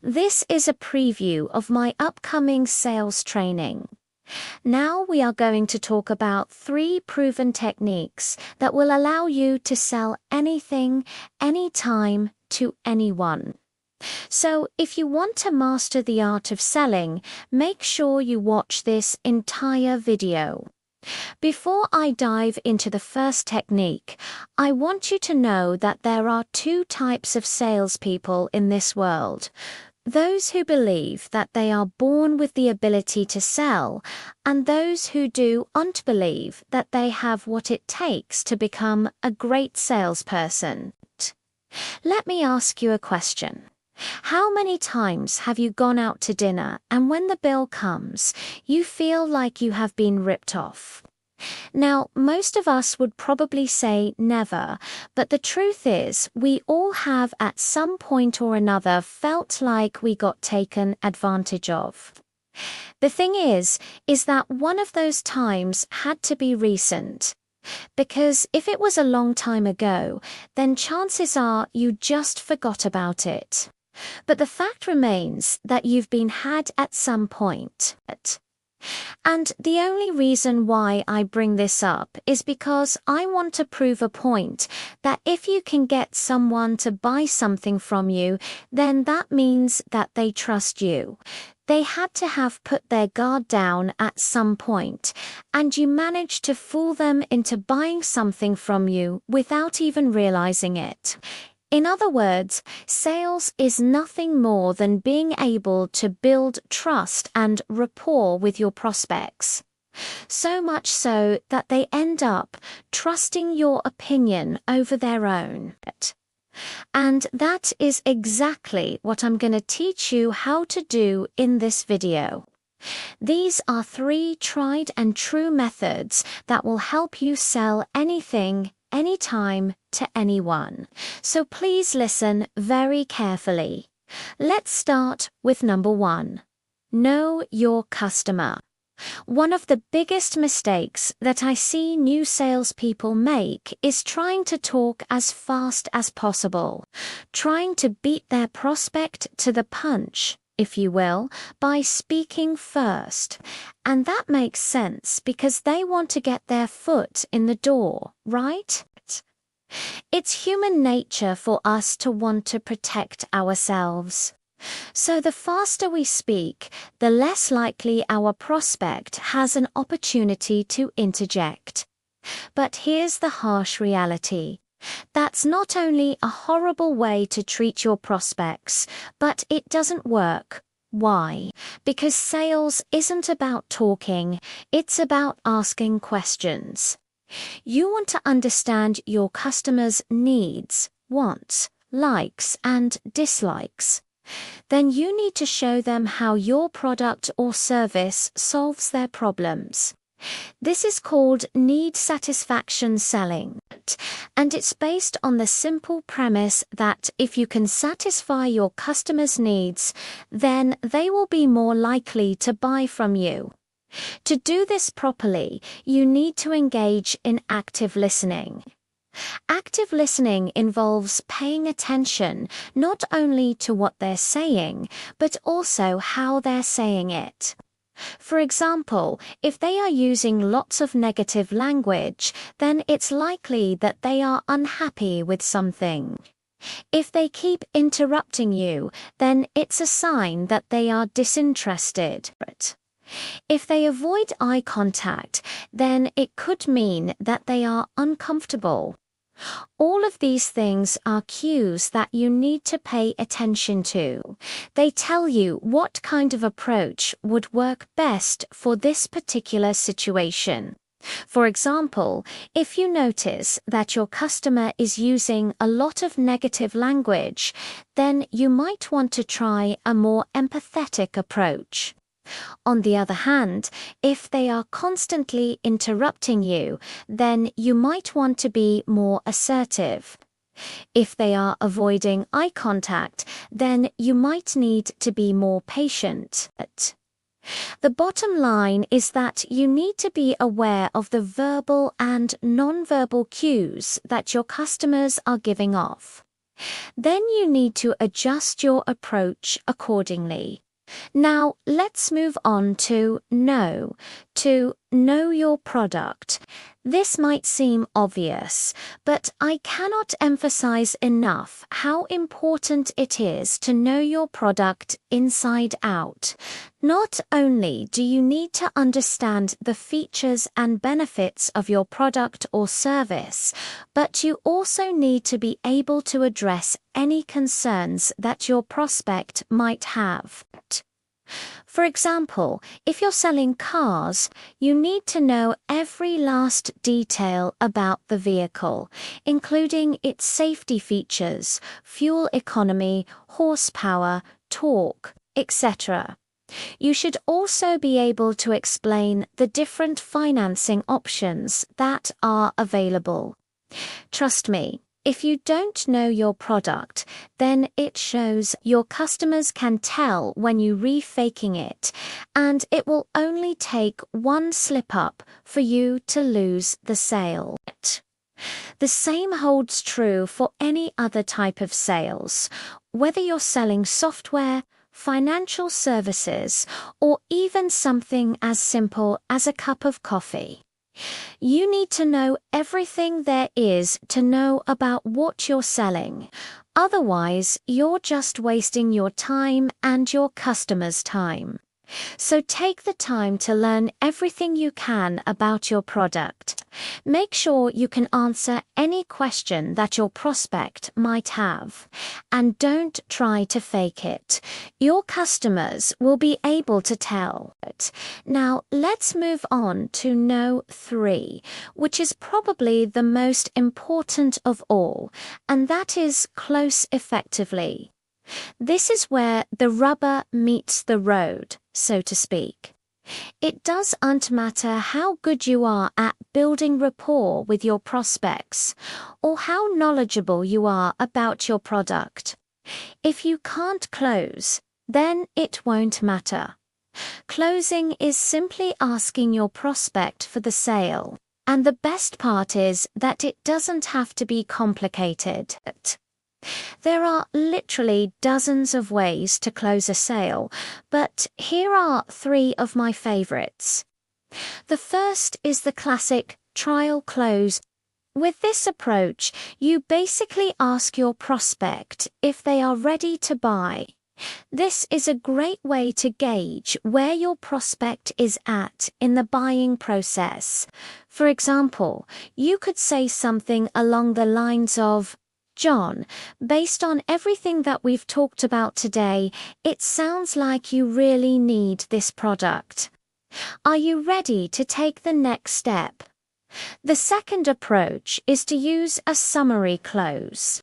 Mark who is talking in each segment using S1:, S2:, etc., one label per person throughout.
S1: This is a preview of my upcoming sales training. Now we are going to talk about 3 proven techniques that will allow you to sell anything, anytime, to anyone. So if you want to master the art of selling, make sure you watch this entire video. Before I dive into the first technique, I want you to know that there are 2 types of salespeople in this world. Those who believe that they are born with the ability to sell, and those who don't believe that they have what it takes to become a great salesperson. Let me ask you a question. How many times have you gone out to dinner and when the bill comes, you feel like you have been ripped off? Now, most of us would probably say never, but the truth is we all have at some point or another felt like we got taken advantage of. The thing is that one of those times had to be recent. Because if it was a long time ago, then chances are you just forgot about it. But the fact remains that you've been had at some point. And the only reason why I bring this up is because I want to prove a point that if you can get someone to buy something from you, then that means that they trust you. They had to have put their guard down at some point, and you managed to fool them into buying something from you without even realizing it. In other words, sales is nothing more than being able to build trust and rapport with your prospects. So much so that they end up trusting your opinion over their own. And that is exactly what I'm going to teach you how to do in this video. These are 3 tried and true methods that will help you sell anything, anytime, to anyone. So please listen very carefully. Let's start with number 1. Know your customer. One of the biggest mistakes that I see new salespeople make is trying to talk as fast as possible, trying to beat their prospect to the punch, if you will, by speaking first. And that makes sense because they want to get their foot in the door, right? It's human nature for us to want to protect ourselves. So the faster we speak, the less likely our prospect has an opportunity to interject. But here's the harsh reality. That's not only a horrible way to treat your prospects, but it doesn't work. Why? Because sales isn't about talking, it's about asking questions. You want to understand your customers' needs, wants, likes, and dislikes. Then you need to show them how your product or service solves their problems. This is called need satisfaction selling, and it's based on the simple premise that if you can satisfy your customers' needs, then they will be more likely to buy from you. To do this properly, you need to engage in active listening. Active listening involves paying attention not only to what they're saying, but also how they're saying it. For example, if they are using lots of negative language, then it's likely that they are unhappy with something. If they keep interrupting you, then it's a sign that they are disinterested. If they avoid eye contact, then it could mean that they are uncomfortable. All of these things are cues that you need to pay attention to. They tell you what kind of approach would work best for this particular situation. For example, if you notice that your customer is using a lot of negative language, then you might want to try a more empathetic approach. On the other hand, if they are constantly interrupting you, then you might want to be more assertive. If they are avoiding eye contact, then you might need to be more patient. The bottom line is that you need to be aware of the verbal and non-verbal cues that your customers are giving off. Then you need to adjust your approach accordingly. Now, let's move on to know your product. This might seem obvious, but I cannot emphasize enough how important it is to know your product inside out. Not only do you need to understand the features and benefits of your product or service, but you also need to be able to address any concerns that your prospect might have. For example, if you're selling cars, you need to know every last detail about the vehicle, including its safety features, fuel economy, horsepower, torque, etc. You should also be able to explain the different financing options that are available. Trust me, if you don't know your product, then it shows. Your customers can tell when you refaking it, and it will only take one slip up for you to lose the sale. The same holds true for any other type of sales, whether you're selling software, financial services, or even something as simple as a cup of coffee. You need to know everything there is to know about what you're selling. Otherwise, you're just wasting your time and your customers' time. So take the time to learn everything you can about your product. Make sure you can answer any question that your prospect might have. And don't try to fake it. Your customers will be able to tell. Now, let's move on to know 3, which is probably the most important of all, and that is close effectively. This is where the rubber meets the road, so to speak. It doesn't matter how good you are at building rapport with your prospects, or how knowledgeable you are about your product. If you can't close, then it won't matter. Closing is simply asking your prospect for the sale, and the best part is that it doesn't have to be complicated. There are literally dozens of ways to close a sale, but here are 3 of my favorites. The first is the classic trial close. With this approach, you basically ask your prospect if they are ready to buy. This is a great way to gauge where your prospect is at in the buying process. For example, you could say something along the lines of, "John, based on everything that we've talked about today, it sounds like you really need this product. Are you ready to take the next step?" The second approach is to use a summary close.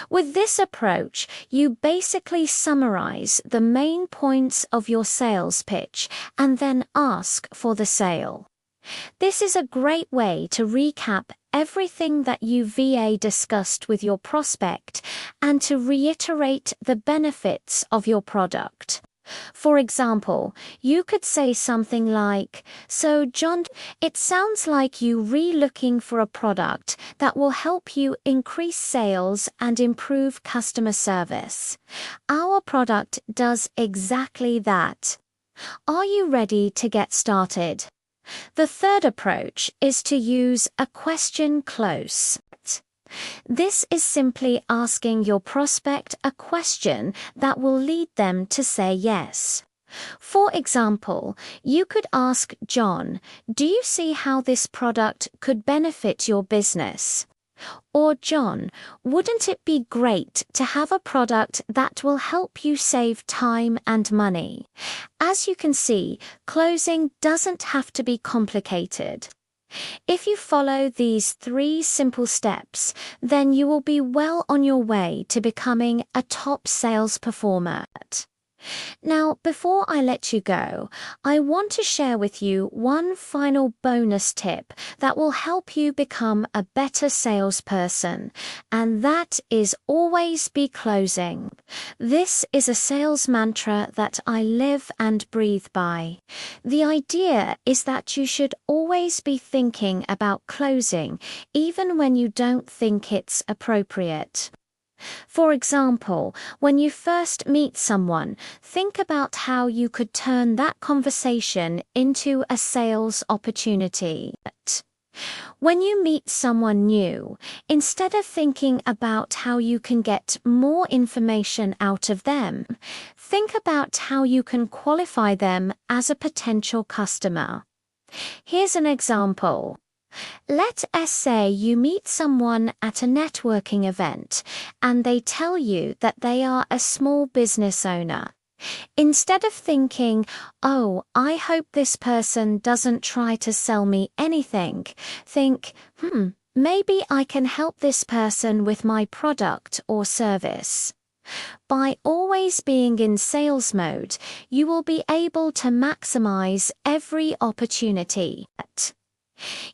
S1: With this approach, you basically summarize the main points of your sales pitch and then ask for the sale. This is a great way to recap everything that you discussed with your prospect and to reiterate the benefits of your product. For example, you could say something like, "So John, it sounds like you looking for a product that will help you increase sales and improve customer service. Our product does exactly that. Are you ready to get started?" The third approach is to use a question close. This is simply asking your prospect a question that will lead them to say yes. For example, you could ask John, "Do you see how this product could benefit your business?" Or, "John, wouldn't it be great to have a product that will help you save time and money?" As you can see, closing doesn't have to be complicated. If you follow these 3 simple steps, then you will be well on your way to becoming a top sales performer. Now, before I let you go, I want to share with you one final bonus tip that will help you become a better salesperson, and that is always be closing. This is a sales mantra that I live and breathe by. The idea is that you should always be thinking about closing, even when you don't think it's appropriate. For example, when you first meet someone, think about how you could turn that conversation into a sales opportunity. When you meet someone new, instead of thinking about how you can get more information out of them, think about how you can qualify them as a potential customer. Here's an example. Let's say you meet someone at a networking event and they tell you that they are a small business owner. Instead of thinking, oh, I hope this person doesn't try to sell me anything, think, maybe I can help this person with my product or service. By always being in sales mode, you will be able to maximize every opportunity.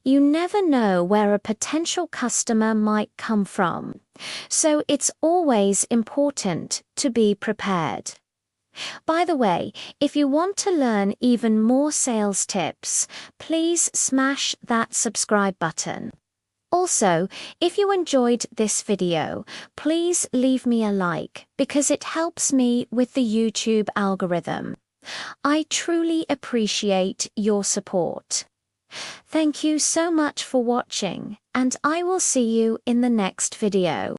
S1: You never know where a potential customer might come from, so it's always important to be prepared. By the way, if you want to learn even more sales tips, please smash that subscribe button. Also, if you enjoyed this video, please leave me a like because it helps me with the YouTube algorithm. I truly appreciate your support. Thank you so much for watching, and I will see you in the next video.